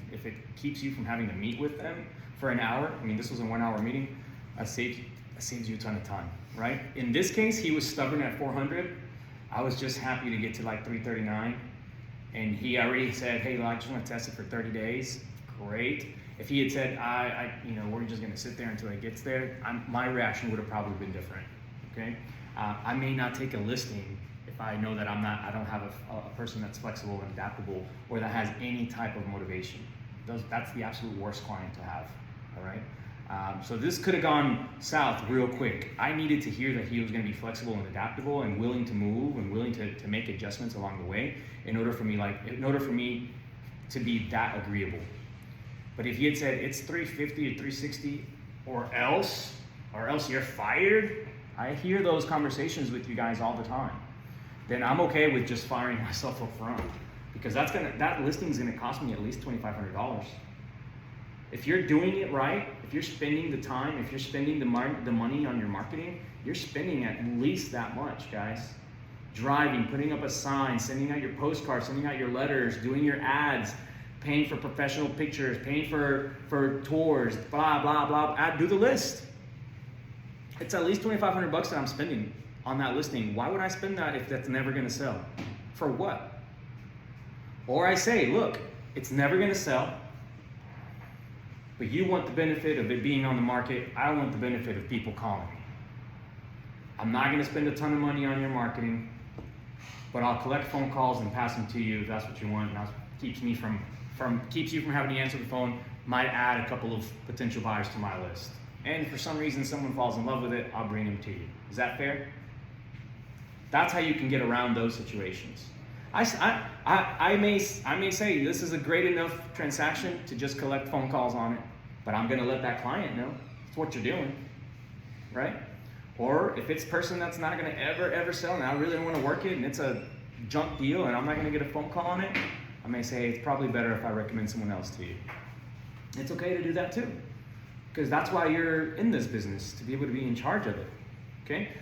and if it keeps you from having to meet with them for an hour, I mean, this was a 1 hour meeting, that saves you a ton of time, right? In this case, he was stubborn at 400. I was just happy to get to like 339. And he already said, hey, I just want to test it for 30 days. Great. If he had said, we're just going to sit there until it gets there, my reaction would have probably been different. Okay. I may not take a listing if I know that I don't have a person that's flexible and adaptable or that has any type of motivation. That's the absolute worst client to have. All right. So this could have gone south real quick. I needed to hear that he was going to be flexible and adaptable and willing to move and willing to make adjustments along the way in order for me to be that agreeable. But if he had said it's 350 or 360 or else you're fired, I hear those conversations with you guys all the time. Then I'm okay with just firing myself up front because that listing is gonna cost me at least $2,500. If you're doing it right, if you're spending the time, if you're spending the money on your marketing, you're spending at least that much, guys. Driving, putting up a sign, sending out your postcards, sending out your letters, doing your ads, paying for professional pictures, paying for tours, blah, blah, blah. Do the list. It's at least $2,500 that I'm spending on that listing. Why would I spend that if that's never gonna sell? For what? Or I say, look, it's never gonna sell, but you want the benefit of it being on the market. I want the benefit of people calling me. I'm not gonna spend a ton of money on your marketing, but I'll collect phone calls and pass them to you if that's what you want, and that keeps you from having to answer the phone, might add a couple of potential buyers to my list. And if for some reason someone falls in love with it, I'll bring them to you. Is that fair? That's how you can get around those situations. I may say this is a great enough transaction to just collect phone calls on it, but I'm gonna let that client know it's what you're doing, right? Or if it's a person that's not gonna ever sell and I really don't wanna work it and it's a junk deal and I'm not gonna get a phone call on it, I may say it's probably better if I recommend someone else to you. It's okay to do that too, because that's why you're in this business, to be able to be in charge of it, okay?